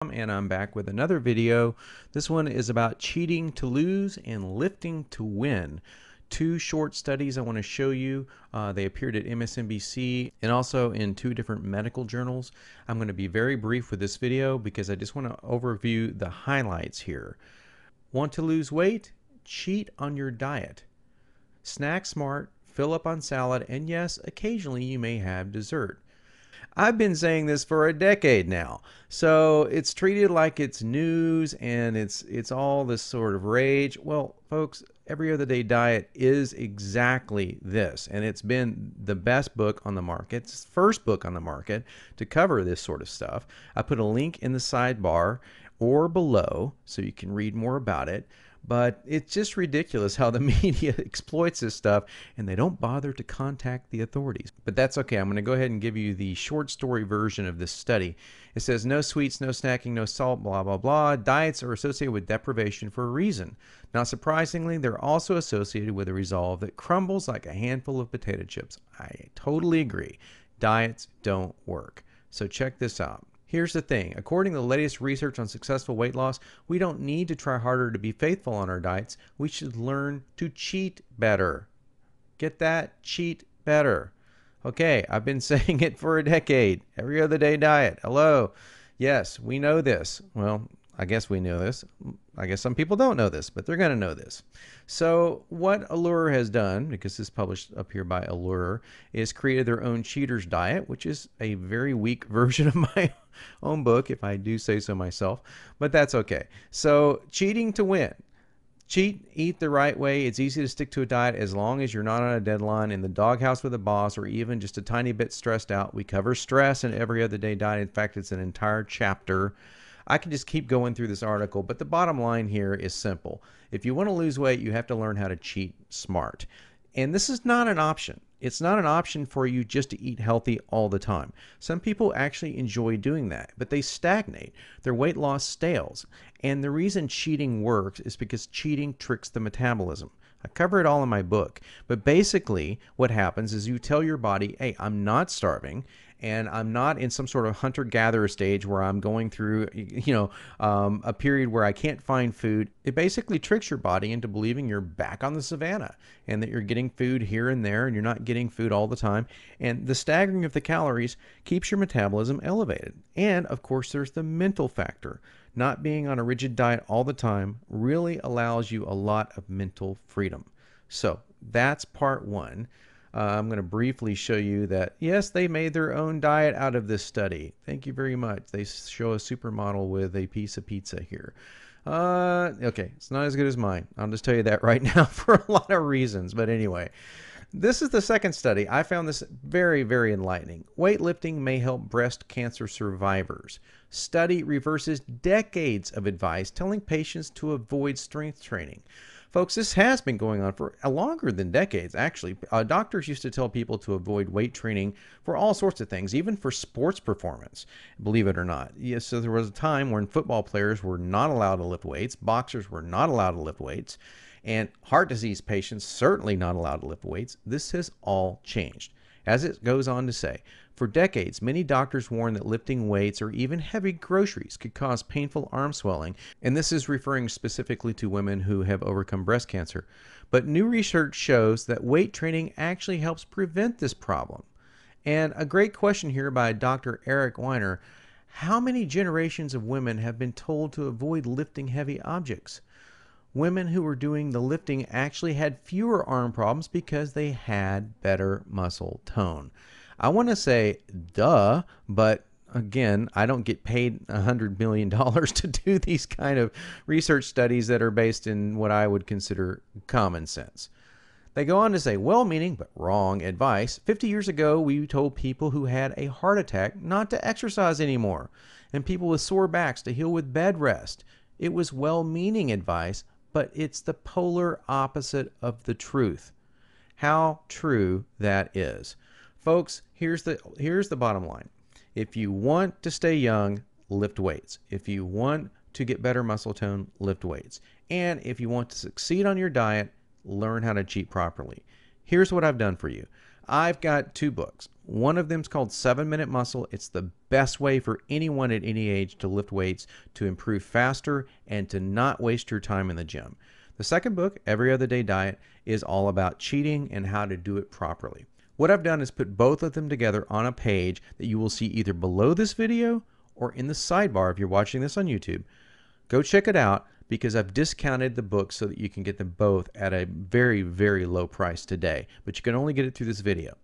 And I'm back with another video. This one is about cheating to lose and lifting to win. Two short studies I want to show you. They appeared at MSNBC and also in two different medical journals. I'm going to be very brief with this video because I just want to overview the highlights here. Want to lose weight? Cheat on your diet. Snack smart, fill up on salad, and yes, occasionally you may have dessert. I've been saying this for a decade now, so it's treated like it's news and it's all this sort of rage. Well, folks, Every Other Day Diet is exactly this, and it's been the best book on the market. It's the first book on the market to cover this sort of stuff. I put a link in the sidebar or below so you can read more about it. But it's just ridiculous how the media exploits this stuff and they don't bother to contact the authorities. But that's okay. I'm going to go ahead and give you the short story version of this study. It says no sweets, no snacking, no salt, blah, blah, blah. Diets are associated with deprivation for a reason. Not surprisingly, they're also associated with a resolve that crumbles like a handful of potato chips. I totally agree. Diets don't work. So check this out. Here's the thing. According to the latest research on successful weight loss, we don't need to try harder to be faithful on our diets. We should learn to cheat better. Get that? Cheat better. Okay, I've been saying it for a decade. Every Other Day Diet. Hello. Yes, we know this. Well, I guess we know this. I guess some people don't know this, but they're going to know this. So what Allure has done, because this is published up here by Allure, is created their own cheater's diet, which is a very weak version of my own book, if I do say so myself, but that's okay. So cheating to win. Cheat, eat the right way. It's easy to stick to a diet as long as you're not on a deadline, in the doghouse with a boss, or even just a tiny bit stressed out. We cover stress in Every Other Day Diet. In fact, it's an entire chapter. I can just keep going through this article, but the bottom line here is simple. If you want to lose weight, you have to learn how to cheat smart. And this is not an option. It's not an option for you just to eat healthy all the time. Some people actually enjoy doing that, but they stagnate. Their weight loss stales. And the reason cheating works is because cheating tricks the metabolism. I cover it all in my book. But basically, what happens is you tell your body, hey, I'm not starving, and I'm not in some sort of hunter-gatherer stage where I'm going through, a period where I can't find food. It basically tricks your body into believing you're back on the savannah and that you're getting food here and there and you're not getting food all the time. And the staggering of the calories keeps your metabolism elevated. And, of course, there's the mental factor. Not being on a rigid diet all the time really allows you a lot of mental freedom. So that's part one. I'm going to briefly show you that, yes, they made their own diet out of this study. Thank you very much. They show a supermodel with a piece of pizza here. Okay, it's not as good as mine. I'll just tell you that right now for a lot of reasons. But anyway, this is the second study. I found this very, very enlightening. Weightlifting may help breast cancer survivors. Study reverses decades of advice telling patients to avoid strength training. Folks, this has been going on for longer than decades, actually. Doctors used to tell people to avoid weight training for all sorts of things, even for sports performance, believe it or not. Yes, so there was a time when football players were not allowed to lift weights, boxers were not allowed to lift weights, and heart disease patients certainly not allowed to lift weights. This has all changed. As it goes on to say, for decades, many doctors warned that lifting weights or even heavy groceries could cause painful arm swelling, and this is referring specifically to women who have overcome breast cancer. But new research shows that weight training actually helps prevent this problem. And a great question here by Dr. Eric Weiner: how many generations of women have been told to avoid lifting heavy objects? Women who were doing the lifting actually had fewer arm problems because they had better muscle tone. I want to say, duh, but again, I don't get paid $100 million to do these kind of research studies that are based in what I would consider common sense. They go on to say, well-meaning but wrong advice. 50 years ago, we told people who had a heart attack not to exercise anymore, and people with sore backs to heal with bed rest. It was well-meaning advice, but it's the polar opposite of the truth. How true that is. Folks, here's the bottom line. If you want to stay young, lift weights. If you want to get better muscle tone, lift weights. And if you want to succeed on your diet, learn how to cheat properly. Here's what I've done for you. I've got two books. One of them is called 7-Minute Muscle. It's the best way for anyone at any age to lift weights, to improve faster, and to not waste your time in the gym. The second book, Every Other Day Diet, is all about cheating and how to do it properly. What I've done is put both of them together on a page that you will see either below this video or in the sidebar if you're watching this on YouTube. Go check it out because I've discounted the books so that you can get them both at a very, very low price today. But you can only get it through this video.